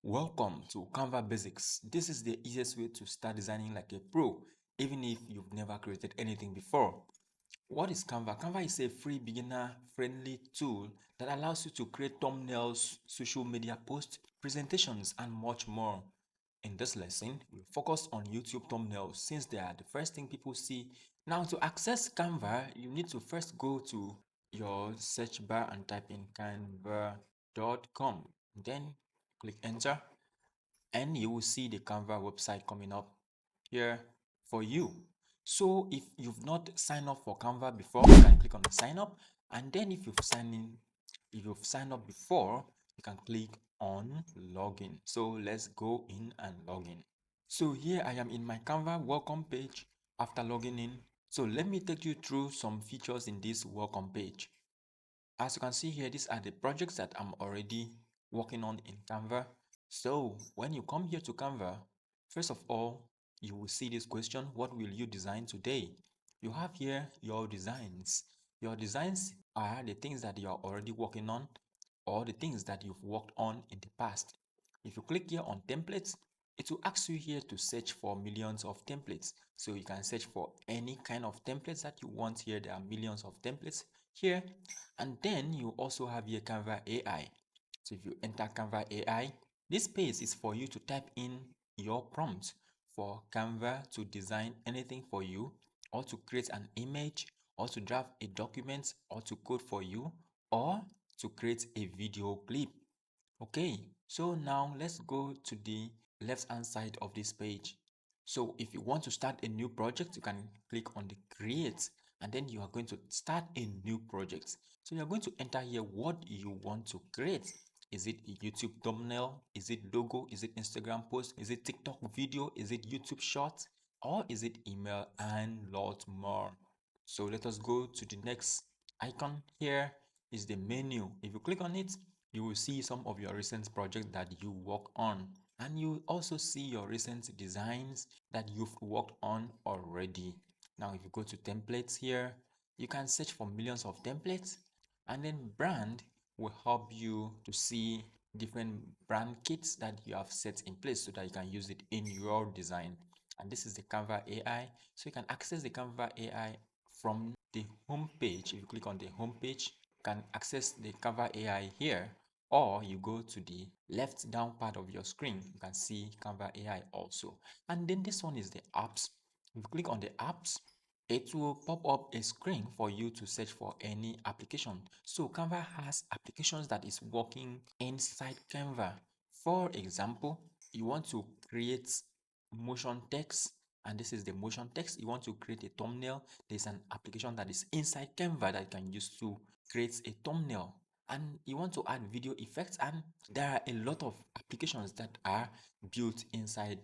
Welcome to Canva Basics. This is the easiest way to start designing like a pro, even if you've never created anything before. What is Canva? Canva is a free beginner-friendly tool that allows you to create thumbnails, social media posts, presentations, and much more. In this lesson, we'll focus on YouTube thumbnails since they are the first thing people see. Now, to access Canva, you need to first go to your search bar and type in canva.com. Then click enter and you will see the Canva website coming up here for you. So if you've not signed up for Canva before, you can click on the sign up, and then if you've signed up before, you can click on login. So let's go in and log in. So here I am in my Canva welcome page after logging in. So let me take you through some features in this welcome page. As you can see here, these are the projects that I'm already working on in Canva. So when you come here to Canva, first of all, you will see this question: what will you design today? You have here your designs. Your designs are the things that you are already working on or the things that you've worked on in the past. If you click here on templates, it will ask you here to search for millions of templates. So you can search for any kind of templates that you want here. There are millions of templates here. And then you also have here Canva AI. So if you enter Canva AI, this space is for you to type in your prompt for Canva to design anything for you, or to create an image, or to draft a document, or to code for you, or to create a video clip. Okay, so now let's go to the left hand side of this page. So if you want to start a new project, you can click on the create, and then you are going to start a new project. So you're going to enter here what you want to create. Is it a YouTube thumbnail? Is it logo? Is it Instagram post? Is it TikTok video? Is it YouTube short? Or is it email and lot more? So let us go to the next icon. Here is the menu. If you click on it, you will see some of your recent projects that you work on, and you also see your recent designs that you've worked on already. Now if you go to templates here, you can search for millions of templates, and then brand will help you to see different brand kits that you have set in place so that you can use it in your design. And this is the Canva AI, so you can access the Canva AI from the home page. If you click on the home page, you can access the Canva AI here, or you go to the left down part of your screen, you can see Canva AI also. And then this one is the apps. If you click on the apps, it will pop up a screen for you to search for any application. So Canva has applications that is working inside Canva. For example, you want to create motion text, and this is the motion text. You want to create a thumbnail, there's an application that is inside Canva that you can use to create a thumbnail. And you want to add video effects, and there are a lot of applications that are built inside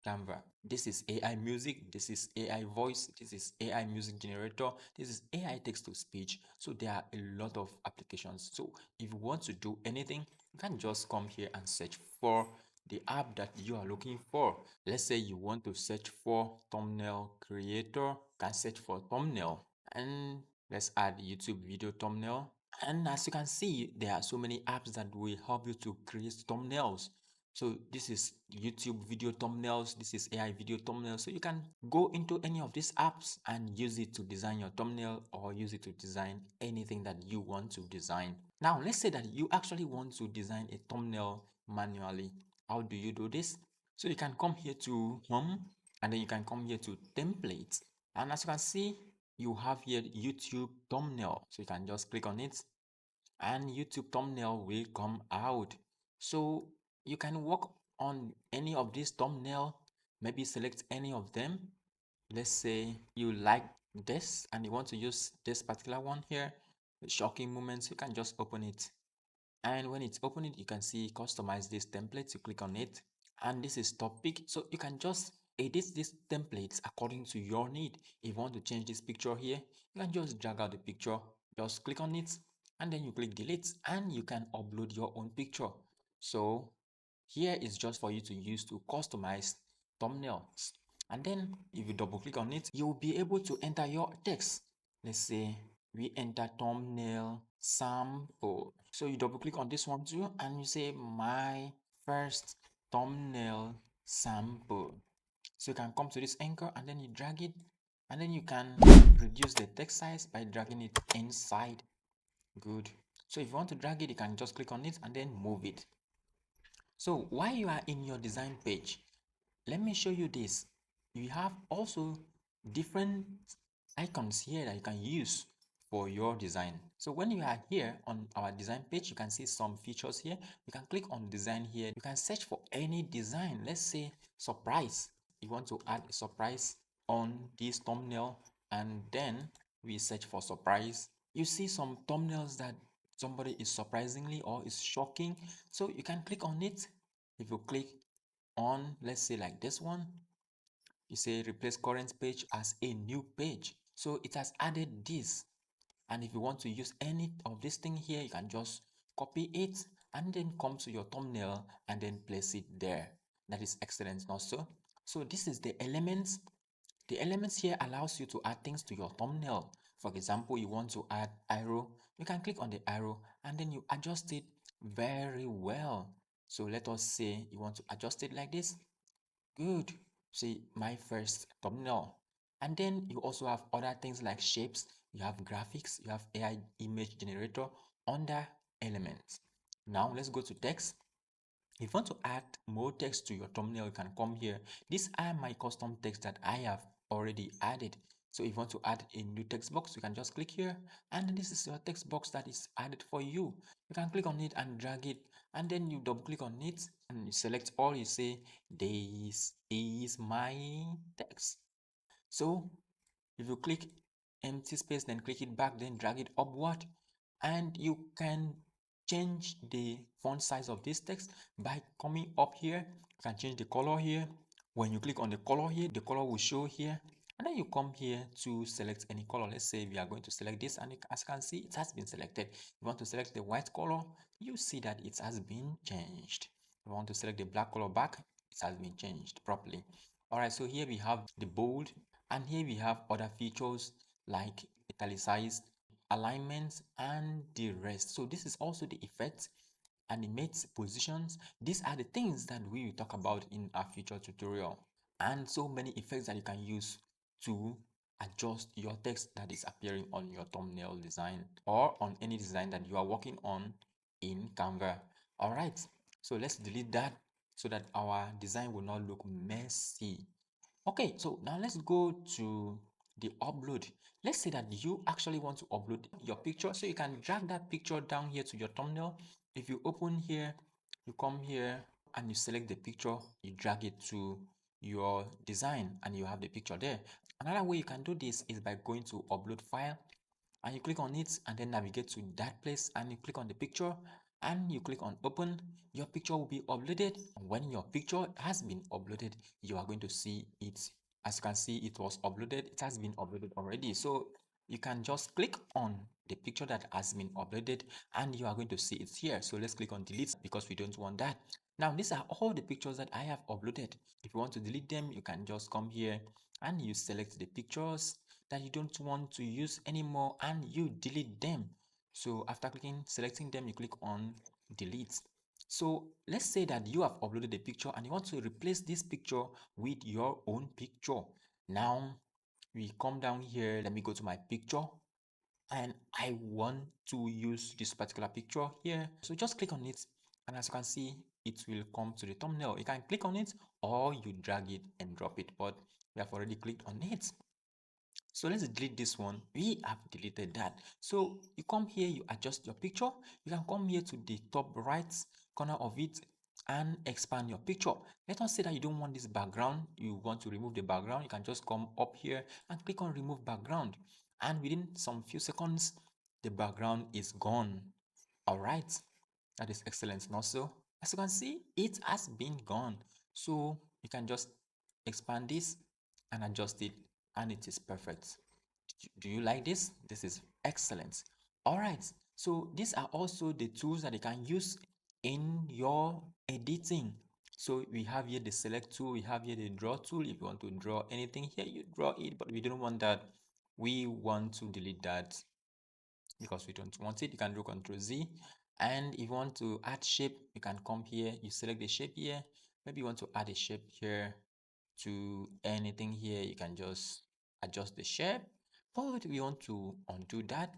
Canva. This is AI music, this is AI voice, this is AI music generator, this is AI text to speech. So there are a lot of applications. So if you want to do anything, you can just come here and search for the app that you are looking for. Let's say you want to search for thumbnail creator, you can search for thumbnail, and let's add YouTube video thumbnail. And as you can see, there are so many apps that will help you to create thumbnails. So this is YouTube video thumbnails, this is AI video thumbnails. So you can go into any of these apps and use it to design your thumbnail, or use it to design anything that you want to design. Now let's say that you actually want to design a thumbnail manually. How do you do this? So you can come here to home, and then you can come here to templates, and as you can see, you have here YouTube thumbnail. So you can just click on it and YouTube thumbnail will come out. So you can work on any of these thumbnail, maybe select any of them. Let's say you like this and you want to use this particular one here, shocking moments. You can just open it, and when it's opening, you can see customize this template. You click on it, and this is topic, so you can just edit these templates according to your need. If you want to change this picture here, you can just drag out the picture, just click on it, and then you click delete, and you can upload your own picture. So here is just for you to use to customize thumbnails. And then if you double click on it, you'll be able to enter your text. Let's say we enter thumbnail sample. So you double click on this one too, and you say my first thumbnail sample. So you can come to this anchor and then you drag it, and then you can reduce the text size by dragging it inside. Good. So if you want to drag it, you can just click on it and then move it. So while you are in your design page, let me show you this. You have also different icons here that you can use for your design. So when you are here on our design page, you can see some features here. You can click on design here. You can search for any design. Let's say surprise. You want to add a surprise on this thumbnail, and then we search for surprise. You see some thumbnails that somebody is surprisingly or is shocking, so you can click on it. If you click on, let's say like this one, you say replace current page as a new page, so it has added this. And if you want to use any of this thing here, you can just copy it and then come to your thumbnail and then place it there. That is excellent also. So this is the elements. The elements here allows you to add things to your thumbnail. For example, you want to add arrow, you can click on the arrow and then you adjust it very well. So let us say you want to adjust it like this. Good. See my first thumbnail. And then you also have other things like shapes, you have graphics, you have AI image generator under elements. Now let's go to text. If you want to add more text to your thumbnail, you can come here. These are my custom text that I have already added. So if you want to add a new text box, you can just click here, and this is your text box that is added for you. You can click on it and drag it, and then you double click on it and you select all. You say this is my text. So if you click empty space, then click it back, then drag it upward, and you can change the font size of this text by coming up here. You can change the color here. When you click on the color here, the color will show here, and then you come here to select any color. Let's say we are going to select this, and as you can see, it has been selected. If you want to select the white color, you see that it has been changed. If you want to select the black color back, it has been changed properly. All right, so here we have the bold, and here we have other features like italicized, alignments, and the rest. So this is also the effects, animates, positions. These are the things that we will talk about in our future tutorial, and so many effects that you can use to adjust your text that is appearing on your thumbnail design or on any design that you are working on in Canva. All right, so let's delete that so that our design will not look messy. Okay, so now let's go to the upload. Let's say that you actually want to upload your picture, so you can drag that picture down here to your thumbnail. If you open here, you come here and you select the picture, you drag it to your design and you have the picture there. Another way you can do this is by going to upload file, and you click on it and then navigate to that place and you click on the picture and you click on open. Your picture will be uploaded. When your picture has been uploaded, you are going to see it. As you can see, it was uploaded. It has been uploaded already, so you can just click on the picture that has been uploaded and you are going to see it here. So let's click on delete because we don't want that. Now these are all the pictures that I have uploaded. If you want to delete them, you can just come here and you select the pictures that you don't want to use anymore and you delete them. So after selecting them, you click on delete. So let's say that you have uploaded a picture and you want to replace this picture with your own picture. Now we come down here. Let me go to my picture and I want to use this particular picture here. So just click on it, and as you can see, it will come to the thumbnail. You can click on it or you drag it and drop it, but we have already clicked on it. So let's delete this one. We have deleted that. So you come here, you adjust your picture. You can come here to the top right corner of it and expand your picture. Let us say that you don't want this background. You want to remove the background. You can just come up here and click on remove background. And within some few seconds, the background is gone. All right. That is excellent. And also, as you can see, it has been gone. So you can just expand this and adjust it, and it is perfect. Do you like this? This is excellent. All right, so these are also the tools that you can use in your editing. So we have here the select tool, we have here the draw tool. If you want to draw anything here, you draw it, but we don't want that. We want to delete that because we don't want it. You can do Ctrl Z, and if you want to add shape, you can come here, you select the shape here, Maybe you want to add a shape here to anything here. You can just adjust the shape, but we want to undo that.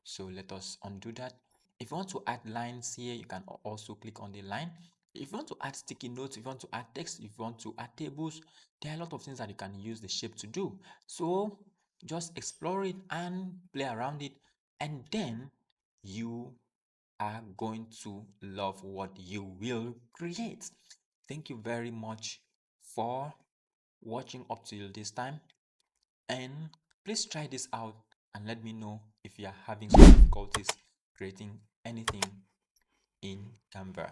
So let us undo that. If you want to add lines here, you can also click on the line. If you want to add sticky notes, if you want to add text, if you want to add tables, there are a lot of things that you can use the shape to do. So just explore it and play around it, and then you are going to love what you will create. Thank you very much for watching up till this time, and please try this out and let me know if you are having some difficulties creating anything in Canva.